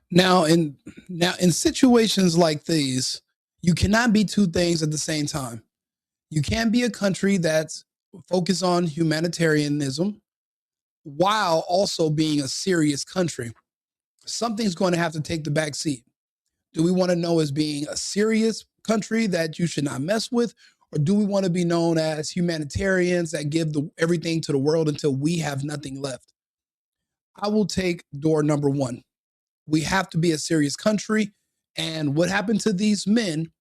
Now, in situations like these, you cannot be two things at the same time. You can't be a country that's focused on humanitarianism while also being a serious country. Something's going to have to take the back seat. Do we want to know as being a serious country that you should not mess with? Or do we want to be known as humanitarians that give everything to the world until we have nothing left? I will take door number one. We have to be a serious country. And what happened to these men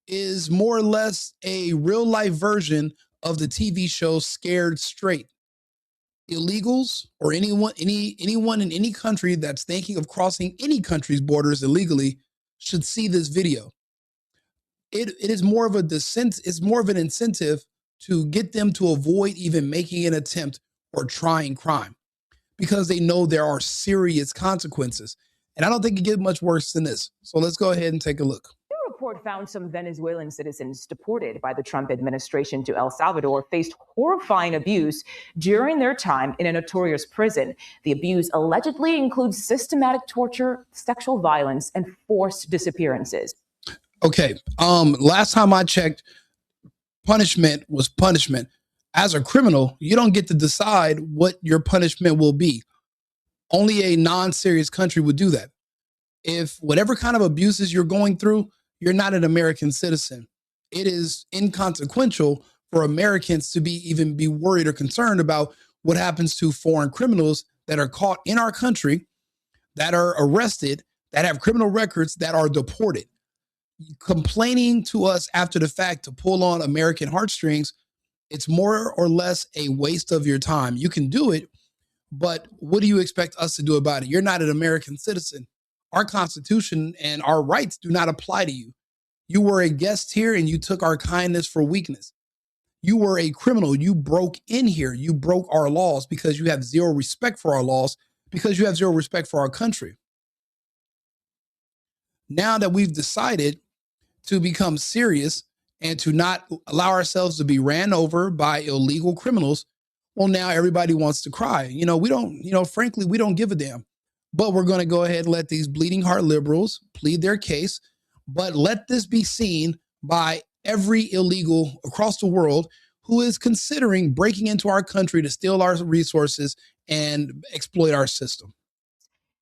is more or less a real life version of the TV show Scared Straight. Illegals or anyone in any country that's thinking of crossing any country's borders illegally should see this video. It is more of a it's more of an incentive to get them to avoid even making an attempt or trying crime because they know there are serious consequences. And I don't think it gets much worse than this. So let's go ahead and take a look. The report found some Venezuelan citizens deported by the Trump administration to El Salvador faced horrifying abuse during their time in a notorious prison. The abuse allegedly includes systematic torture, sexual violence, and forced disappearances. Okay. Last time I checked, punishment was punishment. As a criminal, you don't get to decide what your punishment will be. Only a non-serious country would do that. If whatever kind of abuses you're going through, you're not an American citizen. It is inconsequential for Americans to even be worried or concerned about what happens to foreign criminals that are caught in our country, that are arrested, that have criminal records, that are deported. Complaining to us after the fact to pull on American heartstrings, it's more or less a waste of your time. You can do it, but what do you expect us to do about it? You're not an American citizen. Our Constitution and our rights do not apply to you. You were a guest here and you took our kindness for weakness. You were a criminal. You broke in here. You broke our laws because you have zero respect for our laws, because you have zero respect for our country. Now that we've decided to become serious and to not allow ourselves to be ran over by illegal criminals, well, now everybody wants to cry. Frankly, we don't give a damn. But we're going to go ahead and let these bleeding heart liberals plead their case. But let this be seen by every illegal across the world who is considering breaking into our country to steal our resources and exploit our system.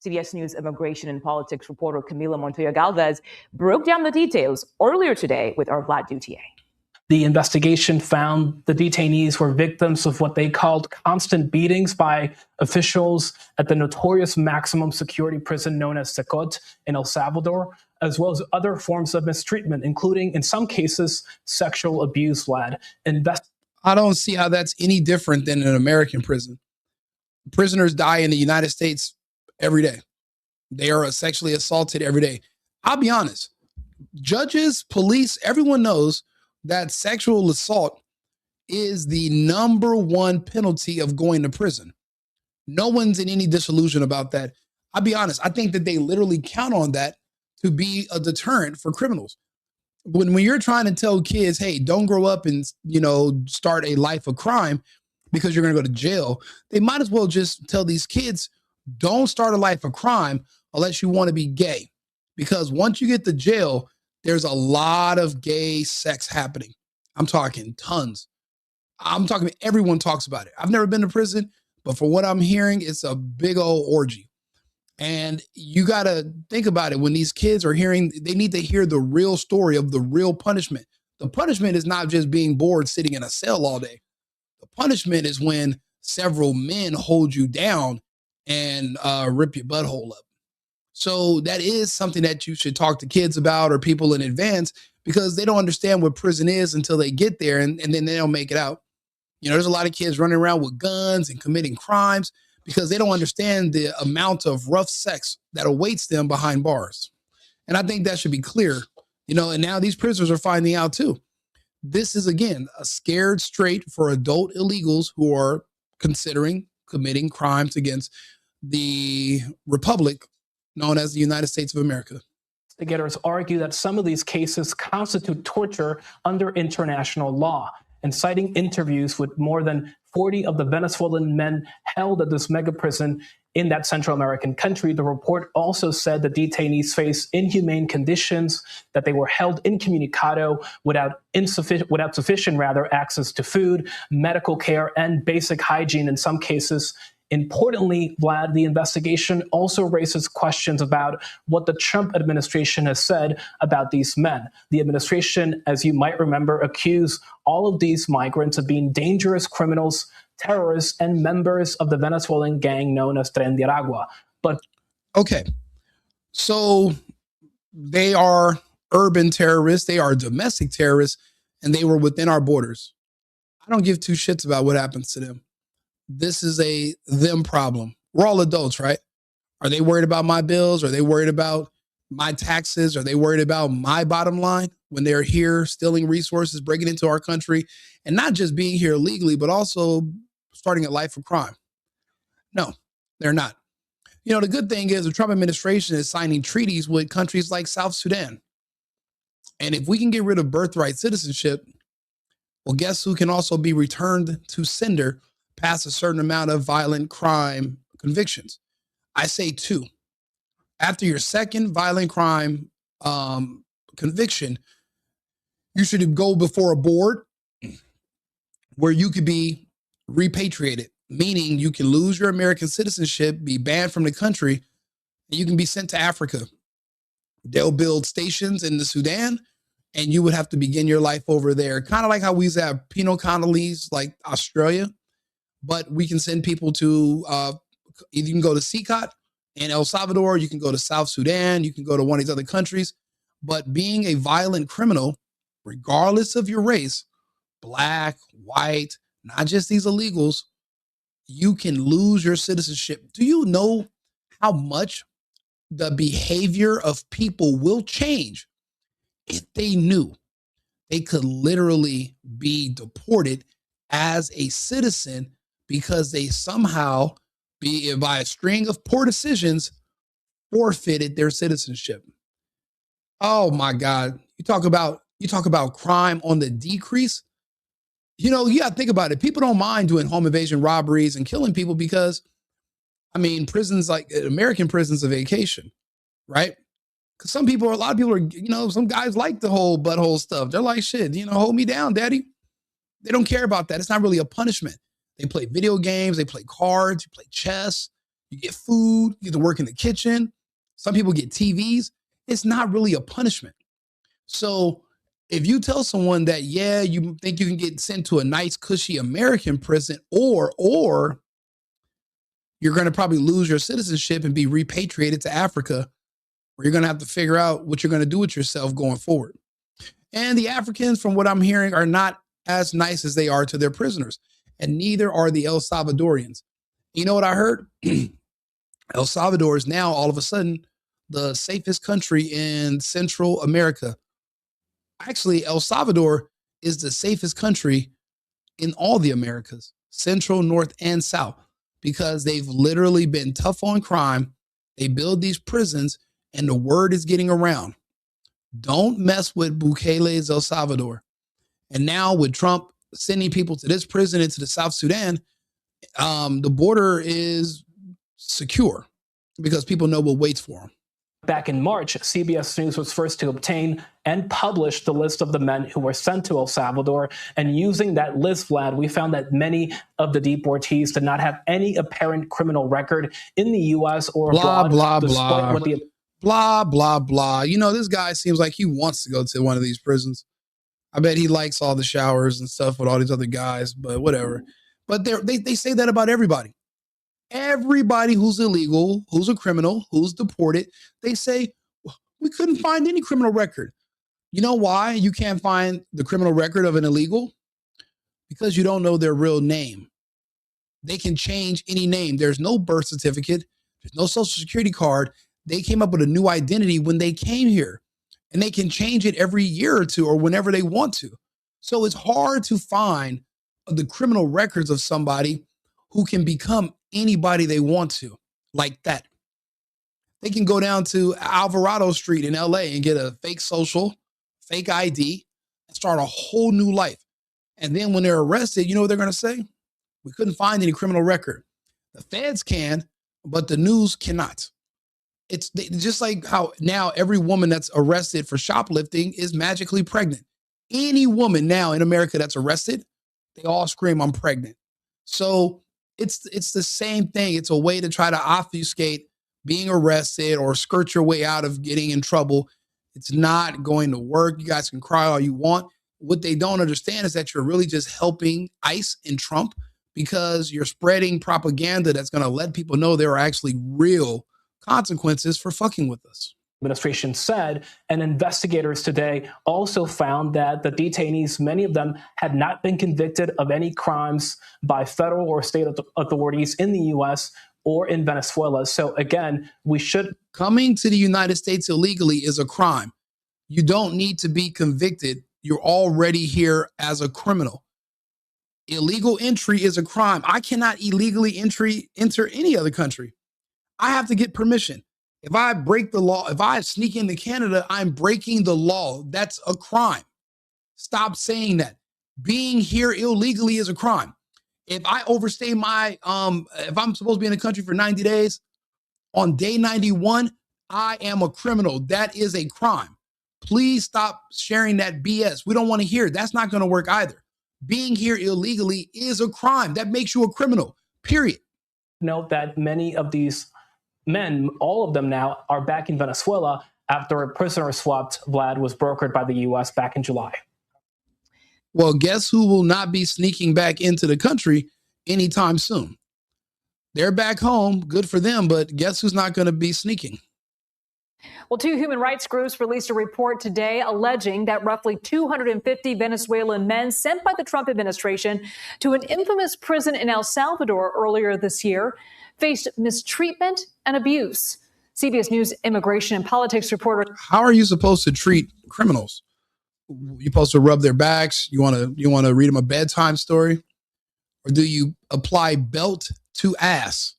CBS News immigration and politics reporter Camila Montoya Galvez broke down the details earlier today with our Vlad Dutier. The investigation found the detainees were victims of what they called constant beatings by officials at the notorious maximum security prison known as CECOT in El Salvador, as well as other forms of mistreatment, including, in some cases, sexual abuse, Vlad. I don't see how that's any different than an American prison. Prisoners die in the United States every day. They are sexually assaulted every day. I'll be honest. Judges, police, everyone knows that sexual assault is the number one penalty of going to prison. No one's in any disillusion about that. I'll be honest. I think that they literally count on that to be a deterrent for criminals. When you're trying to tell kids, hey, don't grow up and, start a life of crime because you're going to go to jail, they might as well just tell these kids, don't start a life of crime unless you want to be gay. Because once you get to jail, there's a lot of gay sex happening. I'm talking tons. I'm talking, everyone talks about it. I've never been to prison, but for what I'm hearing, it's a big old orgy. And you got to think about it. When these kids are hearing, they need to hear the real story of the real punishment. The punishment is not just being bored sitting in a cell all day. The punishment is when several men hold you down and rip your butthole up. So that is something that you should talk to kids about or people in advance, because they don't understand what prison is until they get there, and then they don't make it out. There's a lot of kids running around with guns and committing crimes because they don't understand the amount of rough sex that awaits them behind bars. And I think that should be clear, and now these prisoners are finding out too. This is, again, a scared straight for adult illegals who are considering committing crimes against the republic known as the United States of America. Investigators argue that some of these cases constitute torture under international law, and citing interviews with more than 40 of the Venezuelan men held at this mega prison in that Central American country. The report also said the detainees face inhumane conditions, that they were held incommunicado without sufficient access to food, medical care, and basic hygiene in some cases. Importantly, Vlad, the investigation also raises questions about what the Trump administration has said about these men. The administration, as you might remember, accused all of these migrants of being dangerous criminals, terrorists, and members of the Venezuelan gang known as Tren de Aragua. But okay, so they are urban terrorists, they are domestic terrorists, and they were within our borders. I don't give two shits about what happens to them. This is a them problem. We're all adults, right? Are they worried about my bills? Are they worried about my taxes? Are they worried about my bottom line when they're here stealing resources, breaking into our country, and not just being here illegally, but also starting a life of crime? No, they're not. You know, the good thing is the Trump administration is signing treaties with countries like South Sudan. And if we can get rid of birthright citizenship, well, guess who can also be returned to sender past a certain amount of violent crime convictions? I say two. After your second violent crime conviction, you should go before a board where you could be repatriated, meaning you can lose your American citizenship, be banned from the country, and you can be sent to Africa. They'll build stations in the Sudan, and you would have to begin your life over there. Kind of like how we used to have penal colonies like Australia, but we can send people to, you can go to CECOT in El Salvador, you can go to South Sudan, you can go to one of these other countries. But being a violent criminal, regardless of your race, black, white, not just these illegals, you can lose your citizenship. Do you know how much the behavior of people will change if they knew they could literally be deported as a citizen because they somehow, by a string of poor decisions, forfeited their citizenship? Oh my God. You talk about crime on the decrease. You know, you gotta think about it. People don't mind doing home invasion robberies and killing people because, I mean, prisons, like American prisons, a vacation, right? Because a lot of people are, you know, some guys like the whole butthole stuff. They're like, shit, you know, hold me down, daddy. They don't care about that. It's not really a punishment. They play video games, they play cards, you play chess, you get food, you get to work in the kitchen. Some people get TVs. It's not really a punishment. So if you tell someone that, yeah, you think you can get sent to a nice, cushy American prison, or you're going to probably lose your citizenship and be repatriated to Africa, where you're going to have to figure out what you're going to do with yourself going forward. And the Africans, from what I'm hearing, are not as nice as they are to their prisoners. And neither are the El Salvadorians. You know what I heard? El Salvador is now all of a sudden the safest country in Central America. Actually, El Salvador is the safest country in all the Americas, Central, North, and South, because they've literally been tough on crime. They build these prisons, and the word is getting around. Don't mess with Bukele's El Salvador. And now with Trump sending people to this prison into the South Sudan, the border is secure because people know what waits for them. Back in March, CBS News was first to obtain and publish the list of the men who were sent to El Salvador. And using that list, Vlad, we found that many of the deportees did not have any apparent criminal record in the U.S. or abroad. Blah, blah, blah. Blah, blah, blah. You know, this guy seems like he wants to go to one of these prisons. I bet he likes all the showers and stuff with all these other guys, but whatever. But they say that about everybody. Everybody who's illegal, who's a criminal, who's deported, they say, we couldn't find any criminal record. You know why you can't find the criminal record of an illegal? Because you don't know their real name. They can change any name. There's no birth certificate. There's no social security card. They came up with a new identity when they came here, and they can change it every year or two or whenever they want to. So it's hard to find the criminal records of somebody who can become anybody they want to, like that. They can go down to Alvarado Street in LA and get a fake social, fake ID, and start a whole new life. And then when they're arrested, you know what they're going to say? We couldn't find any criminal record. The feds can, but the news cannot. It's just like how now every woman that's arrested for shoplifting is magically pregnant. Any woman now in America that's arrested, they all scream, "I'm pregnant." So it's the same thing. It's a way to try to obfuscate being arrested or skirt your way out of getting in trouble. It's not going to work. You guys can cry all you want. What they don't understand is that you're really just helping ICE and Trump because you're spreading propaganda that's going to let people know there are actually real consequences for fucking with us. Administration said, and investigators today also found that the detainees, many of them had not been convicted of any crimes by federal or state authorities in the U.S. or in Venezuela. So again, we should... Coming to the United States illegally is a crime. You don't need to be convicted. You're already here as a criminal. Illegal entry is a crime. I cannot illegally enter any other country. I have to get permission. If I break the law, if I sneak into Canada, I'm breaking the law. That's a crime. Stop saying that. Being here illegally is a crime. If I overstay my, if I'm supposed to be in the country for 90 days, on day 91, I am a criminal. That is a crime. Please stop sharing that BS. We don't want to hear it. That's not going to work either. Being here illegally is a crime. That makes you a criminal, period. Note that many of these men, all of them now, are back in Venezuela after a prisoner swapped, Vlad, was brokered by the U.S. back in July. Well, guess who will not be sneaking back into the country anytime soon? They're back home. Good for them. But guess who's not going to be sneaking? Well, two human rights groups released a report today alleging that roughly 250 Venezuelan men sent by the Trump administration to an infamous prison in El Salvador earlier this year faced mistreatment and abuse. CBS News immigration and politics reporter. How are you supposed to treat criminals? You supposed to rub their backs? You want to read them a bedtime story? Or do you apply belt to ass?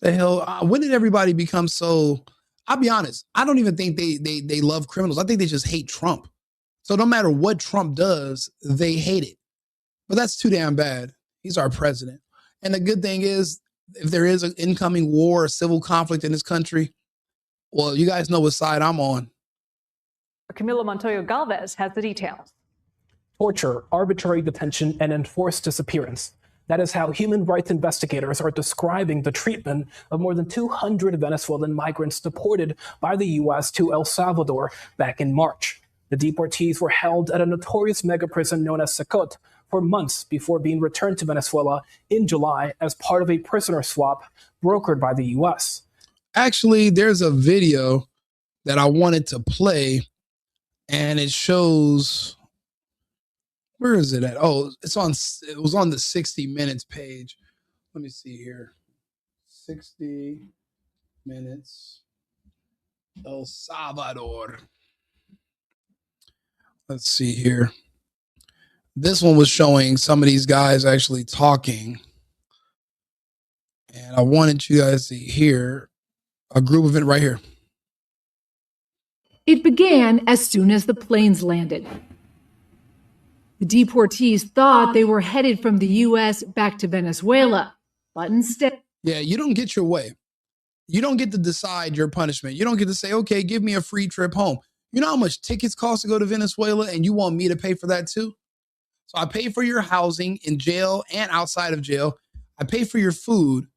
The hell, when did everybody become so... I'll be honest, I don't even think they love criminals. I think they just hate Trump. So no matter what Trump does, they hate it. But that's too damn bad. He's our president. And the good thing is, if there is an incoming war or civil conflict in this country, well, you guys know what side I'm on. Camila Montoyo Galvez has the details. Torture, arbitrary detention, and enforced disappearance. That is how human rights investigators are describing the treatment of more than 200 Venezuelan migrants deported by the U.S. to El Salvador back in March. The deportees were held at a notorious mega prison known as CECOT for months before being returned to Venezuela in July as part of a prisoner swap brokered by the U.S. Actually, there's a video that I wanted to play, and it shows... Where is it at? Oh, it was on the 60 Minutes page. Let me see here. 60 Minutes. El Salvador. Let's see here. This one was showing some of these guys actually talking. And I wanted you guys to hear a group of it right here. It began as soon as the planes landed. The deportees thought they were headed from the U.S. back to Venezuela, but instead... Yeah, you don't get your way. You don't get to decide your punishment. You don't get to say, okay, give me a free trip home. You know how much tickets cost to go to Venezuela, and you want me to pay for that too? So I pay for your housing in jail and outside of jail. I pay for your food.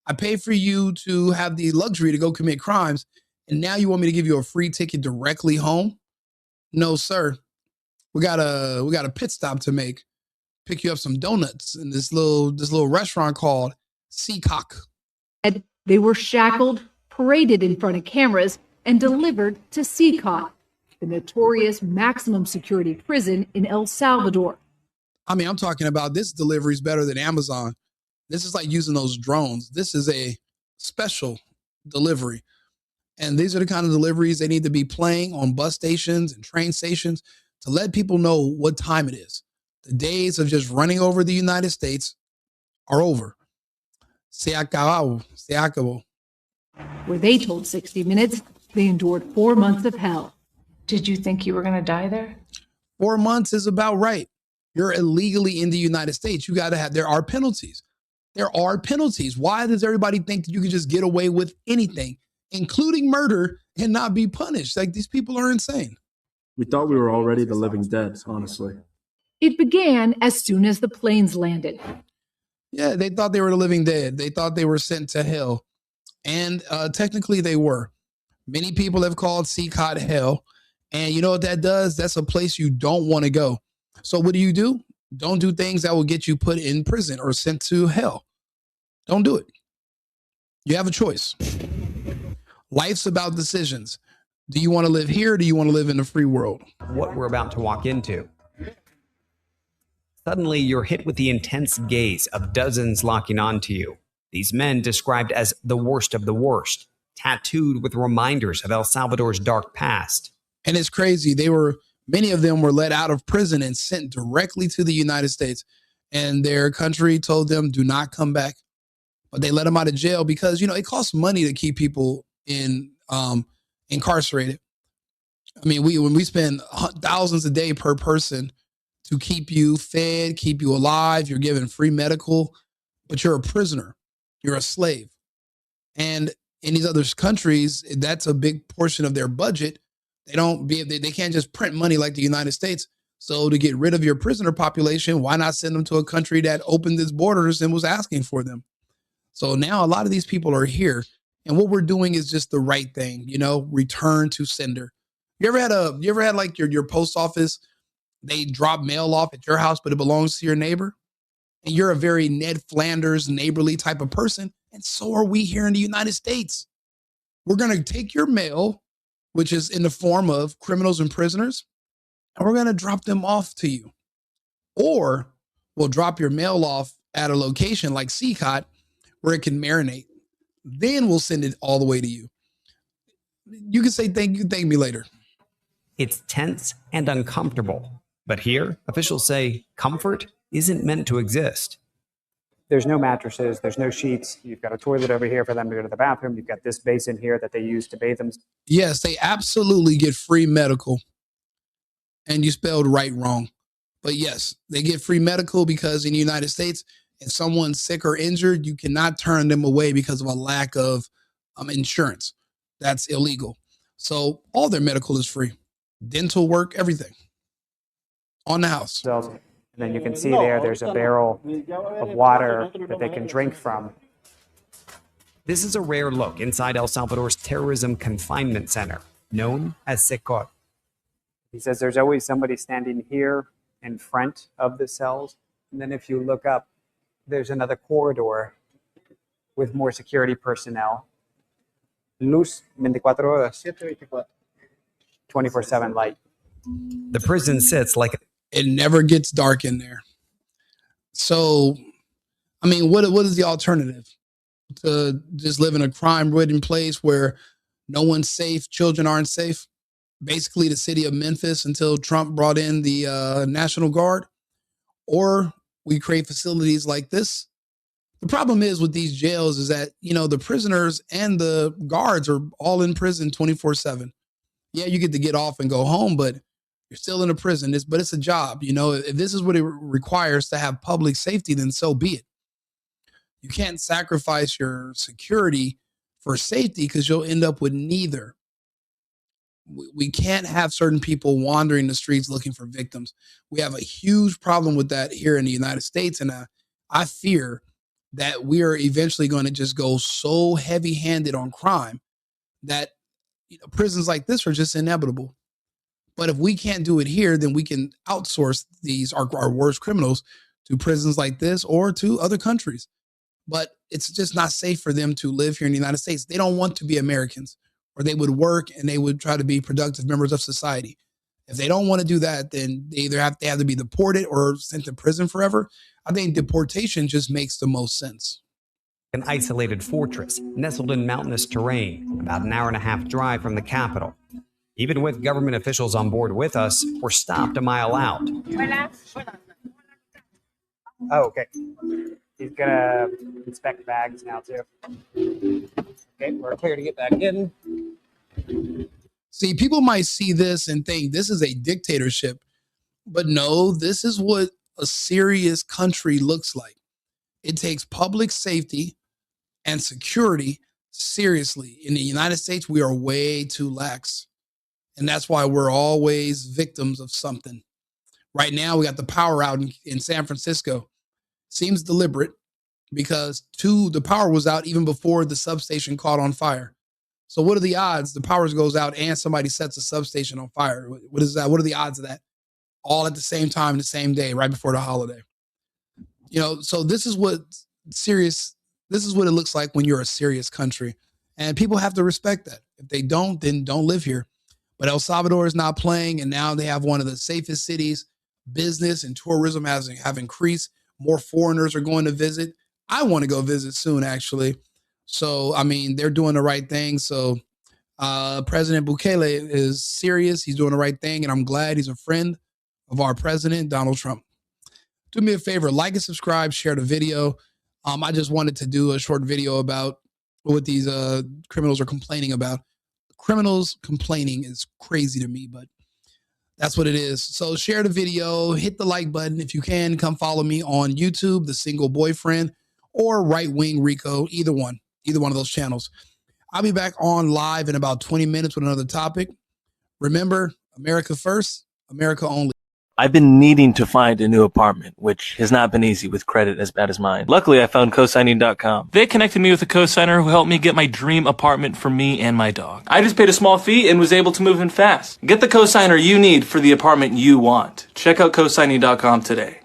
I pay for you to have the luxury to go commit crimes. And now you want me to give you a free ticket directly home? No, sir. We got a pit stop to make. Pick you up some donuts in this little restaurant called CECOT. They were shackled, paraded in front of cameras, and delivered to CECOT, the notorious maximum security prison in El Salvador. I mean, I'm talking about this delivery is better than Amazon. This is like using those drones. This is a special delivery. And these are the kind of deliveries they need to be playing on bus stations and train stations to let people know what time it is. The days of just running over the United States are over. Se acabó. Se acabó. Where they told 60 Minutes they endured 4 months of hell. Did you think you were going to die there? 4 months is about right. You're illegally in the United States. You got to have, there are penalties. There are penalties. Why does everybody think that you can just get away with anything, including murder, and not be punished? Like, these people are insane. We thought we were already the living dead, honestly. It began as soon as the planes landed. Yeah, they thought they were the living dead. They thought they were sent to hell. And technically they were. Many people have called CECOT hell. And you know what that does? That's a place you don't want to go. So what do? Don't do things that will get you put in prison or sent to hell. Don't do it. You have a choice. Life's about decisions. Do you want to live here? Or do you want to live in the free world? What we're about to walk into. Suddenly, you're hit with the intense gaze of dozens locking onto you. These men described as the worst of the worst, tattooed with reminders of El Salvador's dark past. And it's crazy. Many of them were let out of prison and sent directly to the United States. And their country told them, do not come back. But they let them out of jail because, it costs money to keep people incarcerated. I mean, when we spend thousands a day per person to keep you fed, keep you alive, you're given free medical, but you're a prisoner. You're a slave. And in these other countries, that's a big portion of their budget. They can't just print money like the United States. So to get rid of your prisoner population, why not send them to a country that opened its borders and was asking for them? So now a lot of these people are here, and what we're doing is just the right thing, return to sender. You ever had like your post office, they drop mail off at your house, but it belongs to your neighbor? And you're a very Ned Flanders neighborly type of person. And so are we here in the United States. We're going to take your mail, which is in the form of criminals and prisoners, and we're going to drop them off to you. Or we'll drop your mail off at a location like CECOT where it can marinate. Then we'll send it all the way to you. You can say thank me later. It's tense and uncomfortable. But here, officials say comfort isn't meant to exist. There's no mattresses, there's no sheets. You've got a toilet over here for them to go to the bathroom. You've got this basin here that they use to bathe them. Yes, they absolutely get free medical. And you spelled right wrong. But yes, they get free medical because in the United States, if someone's sick or injured, you cannot turn them away because of a lack of insurance. That's illegal. So all their medical is free. Dental work, everything. On the house. And then you can see there's a barrel of water that they can drink from. This is a rare look inside El Salvador's terrorism confinement center, known as CECOT. He says there's always somebody standing here in front of the cells. And then if you look up, there's another corridor with more security personnel. Luz 24 horas. 24/7 light. The prison sits like it never gets dark in there. So, I mean, what is the alternative? To just live in a crime-ridden place where no one's safe, children aren't safe? Basically the city of Memphis until Trump brought in the National Guard? Or we create facilities like this? The problem is with these jails is that, the prisoners and the guards are all in prison 24/7. Yeah, you get to get off and go home, but you're still in a prison. But it's a job. If this is what it requires to have public safety, then so be it. You can't sacrifice your security for safety because you'll end up with neither. We can't have certain people wandering the streets looking for victims. We have a huge problem with that here in the United States. And I fear that we are eventually going to just go so heavy-handed on crime that prisons like this are just inevitable. But if we can't do it here, then we can outsource our worst criminals to prisons like this or to other countries. But it's just not safe for them to live here in the United States. They don't want to be Americans, or they would work and they would try to be productive members of society. If they don't want to do that, then they either have to be deported or sent to prison forever. I think deportation just makes the most sense. an isolated fortress nestled in mountainous terrain, about an hour-and-a-half drive from the capital. Even with government officials on board with us, we're stopped a mile out. Oh, okay. He's gonna inspect bags now too. Okay, we're clear to get back in. See, people might see this and think this is a dictatorship, but no, this is what a serious country looks like. It takes public safety and security seriously. In the United States, we are way too lax. And that's why we're always victims of something. Right now, we got the power out in San Francisco. Seems deliberate because the power was out even before the substation caught on fire. So what are the odds the power goes out and somebody sets a substation on fire? What is that? What are the odds of that? All at the same time, the same day, right before the holiday. So this is what it looks like when you're a serious country. And people have to respect that. If they don't, then don't live here. But El Salvador is not playing, and now they have one of the safest cities. Business and tourism have increased. More foreigners are going to visit. I want to go visit soon, actually. So, I mean, they're doing the right thing. So President Bukele is serious. He's doing the right thing, and I'm glad he's a friend of our president, Donald Trump. Do me a favor, like and subscribe, share the video. I just wanted to do a short video about what these criminals are complaining about. Criminals complaining is crazy to me, but that's what it is. So share the video, hit the like button. If you can, come follow me on YouTube, The Single Boyfriend, or Right Wing Rico, either one of those channels. I'll be back on live in about 20 minutes with another topic. Remember, America first, America only. I've been needing to find a new apartment, which has not been easy with credit as bad as mine. Luckily, I found cosigning.com. They connected me with a cosigner who helped me get my dream apartment for me and my dog. I just paid a small fee and was able to move in fast. Get the cosigner you need for the apartment you want. Check out cosigning.com today.